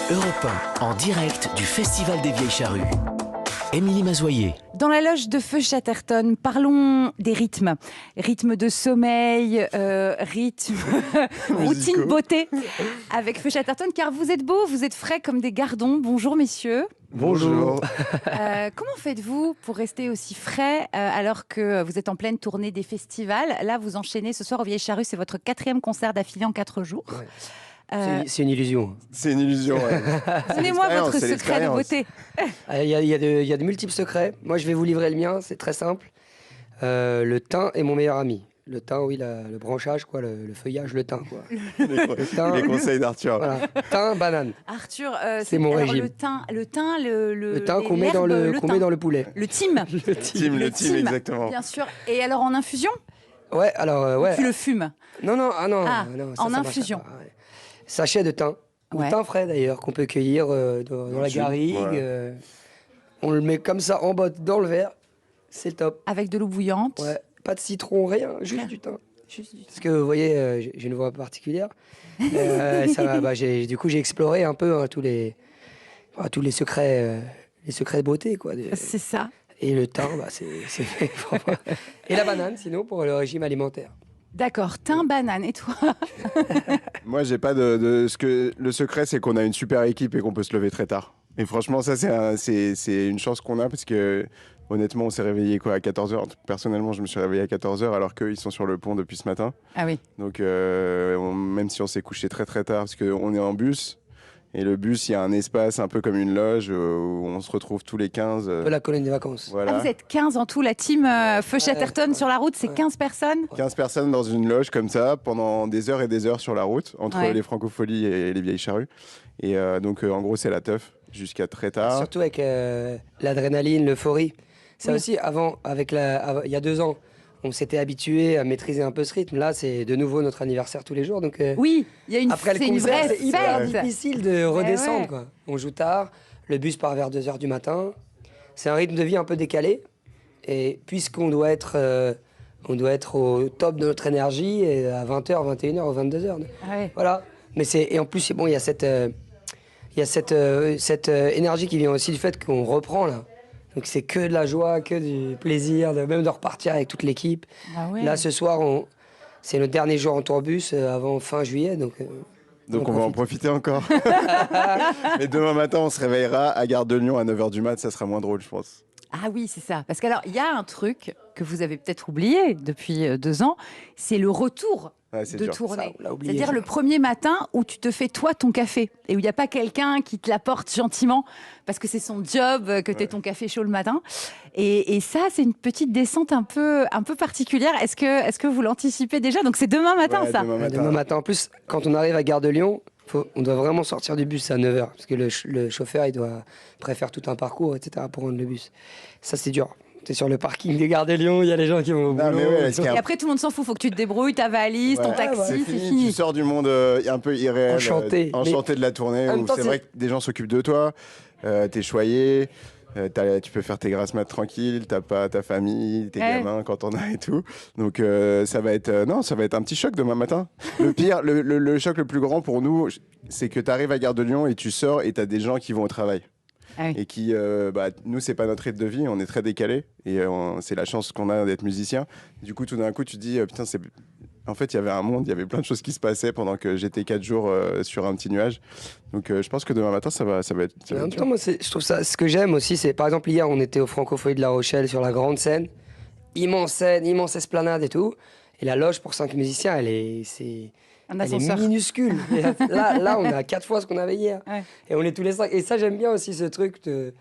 Europe 1, en direct du Festival des Vieilles Charrues. Émilie Mazoyer. Dans la loge de Feu Chatterton, parlons des rythmes. Rythme de sommeil, rythme, routine beauté avec Feu Chatterton, car vous êtes beaux, vous êtes frais comme des gardons. Bonjour messieurs. Bonjour. Comment faites-vous pour rester aussi frais alors que vous êtes en pleine tournée des festivals? Là, vous enchaînez ce soir au Vieilles Charrues, c'est votre 4e concert d'affilée en 4 jours. Ouais. C'est une illusion. C'est une illusion, ouais. Donnez-moi votre secret de beauté. Il y a de multiples secrets. Moi, je vais vous livrer le mien, c'est très simple. Le thym est mon meilleur ami. Le thym, oui, le branchage, quoi, le feuillage, le thym, quoi. Les conseils d'Arthur. Voilà. Thym, banane. Arthur, c'est mon régime. Le thym qu'on met dans le poulet. Le thym. Le thym, exactement. Bien sûr. Et alors en infusion? Ouais, alors ouais. Tu le fumes? Non, non, non, en infusion. Ouais. Sachet de thym. Ouais. Ou thym frais d'ailleurs, qu'on peut cueillir dans la garrigue. Ouais. On le met comme ça en botte dans le verre. C'est top. Avec de l'eau bouillante. Ouais. Pas de citron, rien, juste du thym. Parce que vous voyez, j'ai une voix particulière. Du coup, j'ai exploré un peu tous les secrets, de beauté, quoi. C'est ça. Et le thym, c'est et la banane, sinon, pour le régime alimentaire. D'accord, thym, banane. Et toi? Moi, j'ai pas le secret, c'est qu'on a une super équipe et qu'on peut se lever très tard. Et franchement, ça, c'est une chance qu'on a parce que, honnêtement, on s'est réveillé à 14h. Personnellement, je me suis réveillé à 14h alors qu'ils sont sur le pont depuis ce matin. Ah oui. Donc, même si on s'est couché très très tard, parce qu'on est en bus. Et le bus, il y a un espace un peu comme une loge où on se retrouve tous les 15. Un peu la colonie des vacances. Voilà. Ah, vous êtes 15 en tout, la team Feu Chatterton sur la route, c'est 15 personnes? 15 personnes dans une loge comme ça, pendant des heures et des heures sur la route, entre Ouais. les Francopholies et les Vieilles Charrues. Et donc, en gros, c'est la teuf jusqu'à très tard. Surtout avec l'adrénaline, l'euphorie. Ça Oui. aussi, il y a 2 ans, on s'était habitué à maîtriser un peu ce rythme. Là, c'est de nouveau notre anniversaire tous les jours. Donc, Oui, il y a après le c'est une concert, vraie c'est hyper fête. difficile de redescendre. ouais. Quoi. On joue tard, le bus part vers 2h du matin. C'est un rythme de vie un peu décalé. Et puisqu'on doit être, au top de notre énergie et à 20h, 21h ou 22h. Ah ouais. Voilà. Et en plus, bon, il y a cette énergie qui vient aussi du fait qu'on reprend là. Donc c'est que de la joie, que du plaisir, même de repartir avec toute l'équipe. Ah ouais. Là, ce soir, c'est notre dernier jour en tourbus avant fin juillet. Donc On va en profiter encore. Mais demain matin, on se réveillera à Gare de Lyon à 9h du mat. Ça sera moins drôle, je pense. Ah oui, c'est ça. Parce qu'alors, il y a un truc que vous avez peut-être oublié depuis 2 ans, c'est le retour Ouais, c'est de dur. tournée. Ça, on l'a oublié, C'est-à-dire ça. le premier matin où tu te fais toi ton café et où il n'y a pas quelqu'un qui te l'apporte gentiment parce que c'est son job que tu aies ton café chaud le matin. Et ça, c'est une petite descente un peu particulière. Est-ce que vous l'anticipez déjà? Donc c'est demain matin, Ouais, ça. demain matin. En plus, quand on arrive à Gare de Lyon, on doit vraiment sortir du bus à 9h. Parce que le chauffeur, il préfère tout un parcours, etc. pour rendre le bus. Ça, c'est dur. C'est sur le parking des Gares de Lyon, il y a les gens qui vont au Non, boulot. mais ouais, Et après, tout le monde s'en fout. Faut que tu te débrouilles, ta valise, ton Ouais, taxi, c'est c'est fini. fini. Tu sors du monde un peu irréel, Enchanté. enchanté de la tournée, En même où temps, c'est vrai que des gens s'occupent de toi, t'es choyé, tu peux faire tes grasses mat tranquilles, t'as pas ta famille, tes gamins quand on a et tout. Donc ça va être un petit choc demain matin. Le pire, le choc le plus grand pour nous, c'est que tu arrives à Gare de Lyon et tu sors et t'as des gens qui vont au travail. Ah oui. Et qui, nous, c'est pas notre rythme de vie, on est très décalé et c'est la chance qu'on a d'être musicien. Du coup, tout d'un coup, tu te dis, putain, en fait, il y avait un monde, il y avait plein de choses qui se passaient pendant que j'étais 4 jours sur un petit nuage. Donc, je pense que demain matin, ça va être. En même temps, moi, je trouve ça. Ce que j'aime aussi, c'est par exemple hier, on était au Francofolie de La Rochelle sur la grande scène, immense esplanade et tout. Et la loge pour 5 musiciens, elle est minuscule. Et là, on a 4 fois ce qu'on avait hier. Ouais. Et on est tous les 5. Et ça, j'aime bien aussi ce truc de.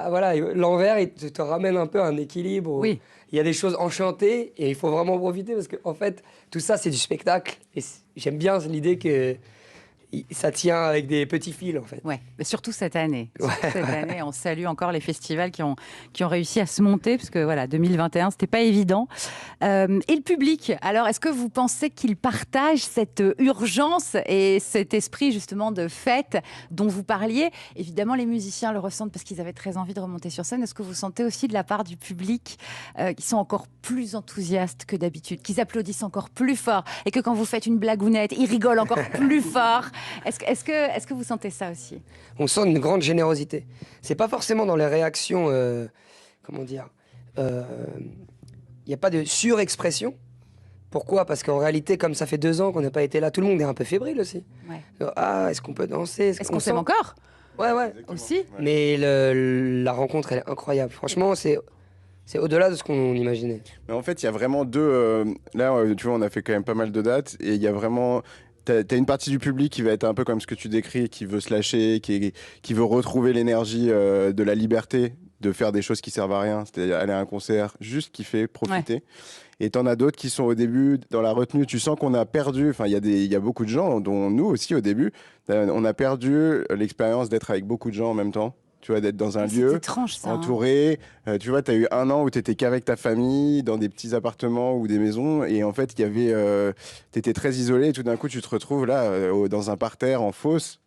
Voilà, l'envers, il te ramène un peu un équilibre. Oui. Il y a des choses enchantées et il faut vraiment profiter parce qu'en fait, tout ça, c'est du spectacle. Et j'aime bien l'idée que ça tient avec des petits fils, en fait. Ouais, mais surtout cette année. Ouais. Surtout cette année, on salue encore les festivals qui ont réussi à se monter, parce que voilà, 2021, c'était pas évident. Et le public, alors, est-ce que vous pensez qu'il partage cette urgence et cet esprit justement de fête dont vous parliez? Évidemment, les musiciens le ressentent parce qu'ils avaient très envie de remonter sur scène. Est-ce que vous sentez aussi de la part du public qu'ils sont encore plus enthousiastes que d'habitude, qu'ils applaudissent encore plus fort et que quand vous faites une blagounette, ils rigolent encore plus fort? Est-ce que vous sentez ça aussi? On sent une grande générosité. C'est pas forcément dans les réactions, comment dire, il n'y a pas de surexpression. Pourquoi? Parce qu'en réalité, comme ça fait 2 ans qu'on n'a pas été là, tout le monde est un peu fébrile aussi. Ouais. Ah, est-ce qu'on peut danser? Est-ce qu'on s'aime encore? Ouais. Exactement. Aussi. Ouais. Mais la rencontre, elle est incroyable. Franchement, c'est au-delà de ce qu'on imaginait. Mais en fait, il y a vraiment deux. Là, tu vois, on a fait quand même pas mal de dates et il y a vraiment. T'as une partie du public qui va être un peu comme ce que tu décris, qui veut se lâcher, qui veut retrouver l'énergie de la liberté de faire des choses qui servent à rien, c'est-à-dire aller à un concert, juste kiffer, profiter. Ouais. Et t'en as d'autres qui sont au début dans la retenue. Tu sens qu'on a perdu. Enfin, il y a beaucoup de gens, dont nous aussi au début, on a perdu l'expérience d'être avec beaucoup de gens en même temps. Tu vois, d'être dans un lieu étrange, ça, entouré. Tu vois, tu as eu 1 an où tu étais qu'avec ta famille, dans des petits appartements ou des maisons. Et en fait, tu étais très isolé. Et tout d'un coup, tu te retrouves là, dans un parterre, en fosse.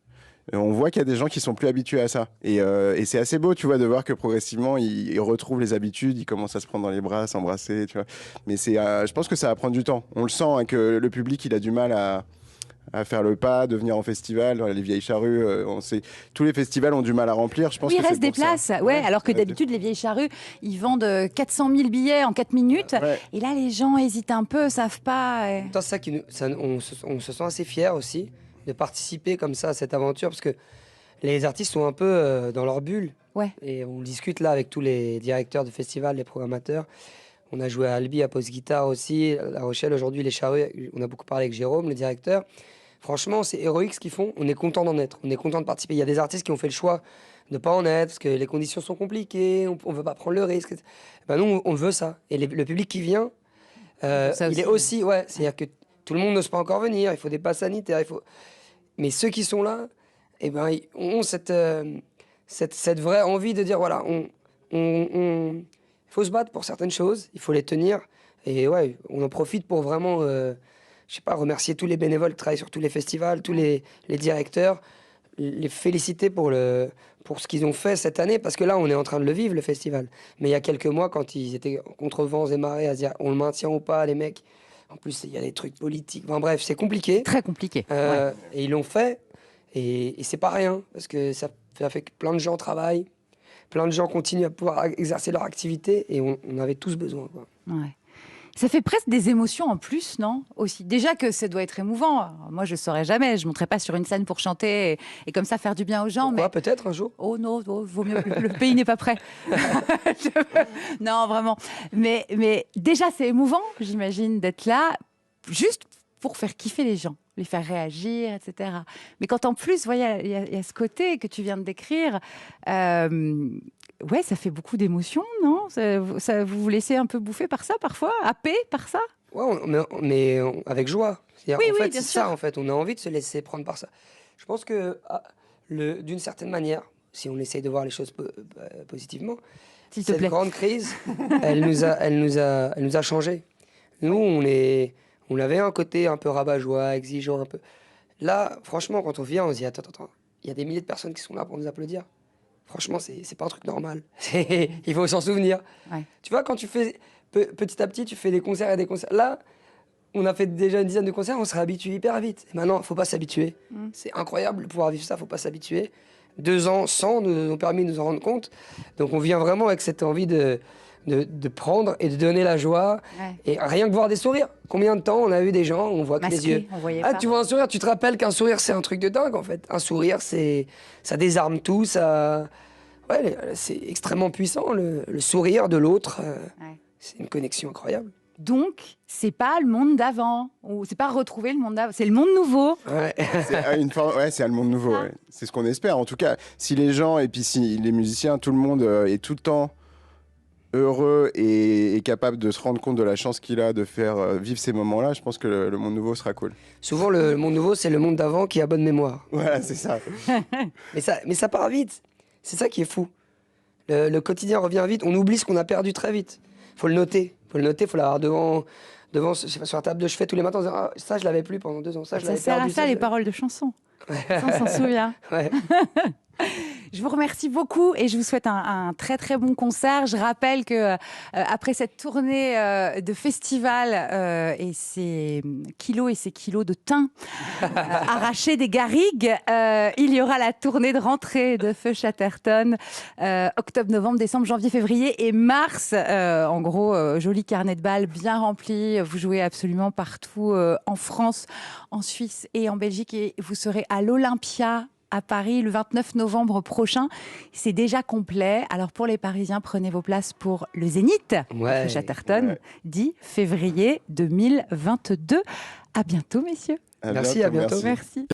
On voit qu'il y a des gens qui sont plus habitués à ça. Et c'est assez beau, tu vois, de voir que progressivement, ils retrouvent les habitudes, ils commencent à se prendre dans les bras, s'embrasser, tu vois. Mais je pense que ça va prendre du temps. On le sent, hein, que le public, il a du mal à faire le pas, de venir en festival, dans les Vieilles Charrues, tous les festivals ont du mal à remplir. Je pense il reste des places, ouais, alors que d'habitude, les Vieilles Charrues, ils vendent 400 000 billets en 4 minutes. Ouais. Et là, les gens hésitent un peu, savent pas. C'est ça on se sent assez fiers aussi de participer comme ça à cette aventure, parce que les artistes sont un peu dans leur bulle. Ouais. Et on discute là avec tous les directeurs de festivals, les programmateurs. On a joué à Albi, à Post Guitare aussi, à La Rochelle. Aujourd'hui, les Charrues, on a beaucoup parlé avec Jérôme, le directeur. Franchement, c'est héroïque ce qu'ils font. On est content d'en être. On est content de participer. Il y a des artistes qui ont fait le choix de ne pas en être parce que les conditions sont compliquées. On ne veut pas prendre le risque. Ben nous, on veut ça. Et le public qui vient, il est aussi... Ouais, c'est-à-dire que tout le monde n'ose pas encore venir. Il faut des passes sanitaires. Mais ceux qui sont là, eh ben, ils ont cette vraie envie de dire, voilà, il faut se battre pour certaines choses. Il faut les tenir. Et ouais, on en profite pour vraiment... je sais pas, remercier tous les bénévoles qui travaillent sur tous les festivals, tous les directeurs, les féliciter pour ce qu'ils ont fait cette année, parce que là, on est en train de le vivre, le festival. Mais il y a quelques mois, quand ils étaient contre vents et marées, à se dire, on le maintient ou pas, les mecs. En plus, il y a des trucs politiques. Enfin bref, c'est compliqué. Très compliqué. Ouais. Et ils l'ont fait, et c'est pas rien, parce que ça fait que plein de gens travaillent, plein de gens continuent à pouvoir exercer leur activité, et on avait tous besoin, quoi. Ouais. Ça fait presque des émotions en plus, non? Aussi. Déjà que ça doit être émouvant. Moi, je ne saurais jamais. Je ne monterais pas sur une scène pour chanter et comme ça faire du bien aux gens. Pourquoi? Mais... peut-être un jour. Oh non, vaut mieux. Le pays n'est pas prêt. Non, vraiment. Mais déjà, c'est émouvant, j'imagine, d'être là juste pour faire kiffer les gens, les faire réagir, etc. Mais quand en plus, il y a ce côté que tu viens de décrire... ouais, ça fait beaucoup d'émotions, non? Vous vous laissez un peu bouffer par ça, parfois? Happé par ça? Ouais, mais avec joie. Oui, en fait, bien c'est sûr. Ça, en fait. On a envie de se laisser prendre par ça. Je pense que, d'une certaine manière, si on essaye de voir les choses positivement, cette grande crise, elle nous a changé. Nous, on avait un côté un peu rabat-joie, exigeant un peu. Là, franchement, quand on vient, on se dit, attends, il y a des milliers de personnes qui sont là pour nous applaudir. Franchement, c'est pas un truc normal. Il faut s'en souvenir. Ouais. Tu vois, quand tu fais petit à petit, tu fais des concerts et des concerts. Là, on a fait déjà une dizaine de concerts, on serait habitué hyper vite. Et maintenant, faut pas s'habituer. C'est incroyable de pouvoir vivre ça, faut pas s'habituer. 2 ans sans nous ont permis de nous en rendre compte. Donc, on vient vraiment avec cette envie de prendre et de donner la joie. Ouais. Et rien que voir des sourires. Combien de temps on a eu des gens, on voit que les yeux. Tu vois un sourire, tu te rappelles qu'un sourire, c'est un truc de dingue, en fait. Un sourire, ça désarme tout, ça... Ouais, c'est extrêmement puissant, le sourire de l'autre. Ouais. C'est une connexion incroyable. Donc, c'est pas le monde d'avant, ou c'est pas retrouver le monde d'avant, c'est le monde nouveau. Ouais. C'est le monde nouveau. Ouais. C'est ce qu'on espère. En tout cas, si les gens, et puis si les musiciens, tout le monde est tout le temps heureux et capable de se rendre compte de la chance qu'il a de faire vivre ces moments-là, je pense que le monde nouveau sera cool. Souvent, le monde nouveau, c'est le monde d'avant qui a bonne mémoire. Voilà, c'est ça. mais ça part vite. C'est ça qui est fou. Le quotidien revient vite. On oublie ce qu'on a perdu très vite. Faut le noter. Faut l'avoir devant sur la table de chevet tous les matins. En disant, ah, ça, je l'avais plus pendant 2 ans. Ça, je l'avais perdu. Ça sert à ça, les paroles de chansons. Ouais. Ça, on s'en souvient. Ouais. Je vous remercie beaucoup et je vous souhaite un très très bon concert. Je rappelle que après cette tournée de festival et ces kilos de thym arrachés des garrigues, il y aura la tournée de rentrée de Feu Chatterton, octobre, novembre, décembre, janvier, février et mars. En gros, joli carnet de balles bien rempli. Vous jouez absolument partout en France, en Suisse et en Belgique et vous serez à l'Olympia à Paris le 29 novembre prochain. C'est déjà complet. Alors pour les Parisiens, prenez vos places pour le Zénith de Chatterton, 10 février 2022. À bientôt, messieurs. Merci, à bientôt. Merci.